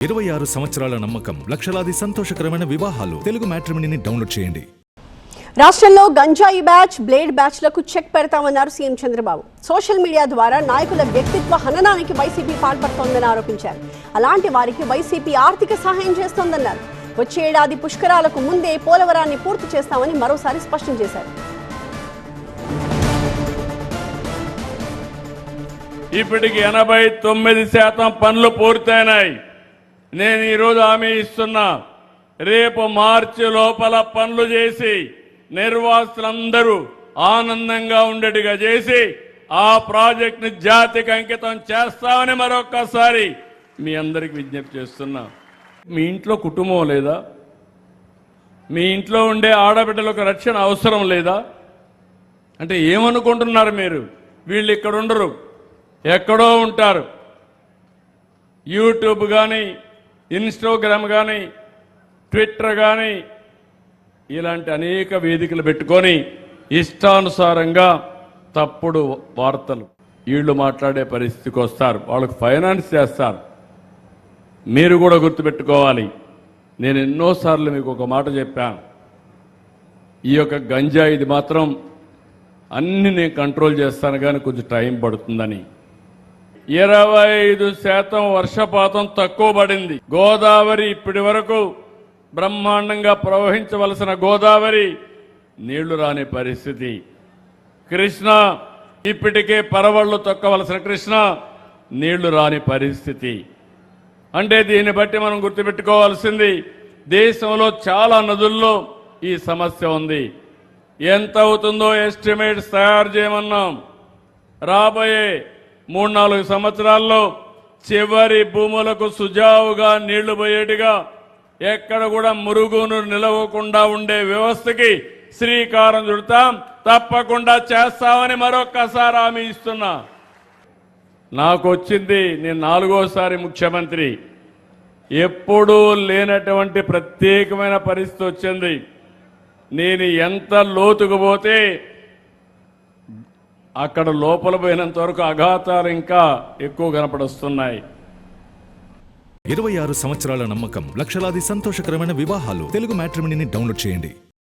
26 సంవత్సరాల నమ్మకం, లక్షలాది సంతోషకరమైన వివాహాలు. తెలుగు మ్యాట్రిమోనీని డౌన్లోడ్ చేయండి. రాష్ట్రంలో గంజాయి బ్యాచ్, బ్లేడ్ బ్యాచ్లకు చెక్ పెడతామన్నారు సీఎం చంద్రబాబు. సోషల్ మీడియా ద్వారా నాయకుల వ్యక్తిత్వ హననానికి వైసీపీ పాల్పడుతోందని ఆరోపించారు. అలాంటి వారికి వైసీపీ ఆర్థిక సహాయం చేస్తోందన్నారు. వచ్చే ఏడాది పుష్కరాలకు ముందే పోలవరాన్ని పూర్తి చేస్తామని మరోసారి స్పష్టం చేశారు. ఇప్పటికి 89% పనులు పూర్తయినాయి. నేను ఈరోజు హామీ ఇస్తున్నా, రేపు మార్చి లోపల పనులు చేసి నిర్వాసితులందరూ ఆనందంగా ఉండేట్టుగా చేసి ఆ ప్రాజెక్టుని జాతికి అంకితం చేస్తామని మరొక్కసారి మీ అందరికి విజ్ఞప్తి చేస్తున్నా. మీ ఇంట్లో కుటుంబం లేదా? మీ ఇంట్లో ఉండే ఆడబిడ్డలకు రక్షణ అవసరం లేదా? అంటే ఏమనుకుంటున్నారు మీరు? వీళ్ళు ఇక్కడ ఉండరు, ఎక్కడో ఉంటారు. యూట్యూబ్ కానీ, ఇన్స్టాగ్రామ్ కానీ, ట్విట్టర్ కానీ ఇలాంటి అనేక వేదికలు పెట్టుకొని ఇష్టానుసారంగా తప్పుడు వార్తలు వీళ్ళు మాట్లాడే పరిస్థితికి వస్తారు. వాళ్ళకు ఫైనాన్స్ చేస్తారు. మీరు కూడా గుర్తుపెట్టుకోవాలి. నేను ఎన్నోసార్లు మీకు ఒక మాట చెప్పాను, ఈ యొక్క గంజాయి ఇది మాత్రం అన్ని నేను కంట్రోల్ చేస్తాను కానీ కొంచెం టైం పడుతుందని. 25% వర్షపాతం తక్కువ పడింది. గోదావరి ఇప్పటి వరకు బ్రహ్మాండంగా ప్రవహించవలసిన గోదావరి నీళ్లు రాని పరిస్థితి. కృష్ణ ఇప్పటికే పరవళ్లు తొక్కవలసిన కృష్ణ నీళ్లు రాని పరిస్థితి. అంటే దీన్ని బట్టి మనం గుర్తుపెట్టుకోవాల్సింది, దేశంలో చాలా నదుల్లో ఈ సమస్య ఉంది. ఎంత అవుతుందో ఎస్టిమేట్స్ తయారు చేయమన్నాం. రాబోయే 3-4 సంవత్సరాల్లో చివరి భూములకు సుజావుగా నీళ్లు పోయేట్టుగా, ఎక్కడ కూడా మురుగును నిలవకుండా ఉండే వ్యవస్థకి శ్రీకారం చుడతాం. తప్పకుండా చేస్తామని మరొక్కసారి హామీ ఇస్తున్నా. నాకు వచ్చింది, నేను 4వ ముఖ్యమంత్రి, ఎప్పుడూ లేనటువంటి ప్రత్యేకమైన పరిస్థితి వచ్చింది. నేను ఎంత లోతుకు పోతే అక్కడ లోపల పోయినంత వరకు అఘాతాలు ఇంకా ఎక్కువ కనపడొస్తున్నాయి. 26 సంవత్సరాల నమ్మకం, లక్షలాది సంతోషకరమైన వివాహాలు. తెలుగు మ్యాట్రిమోనీని డౌన్లోడ్ చేయండి.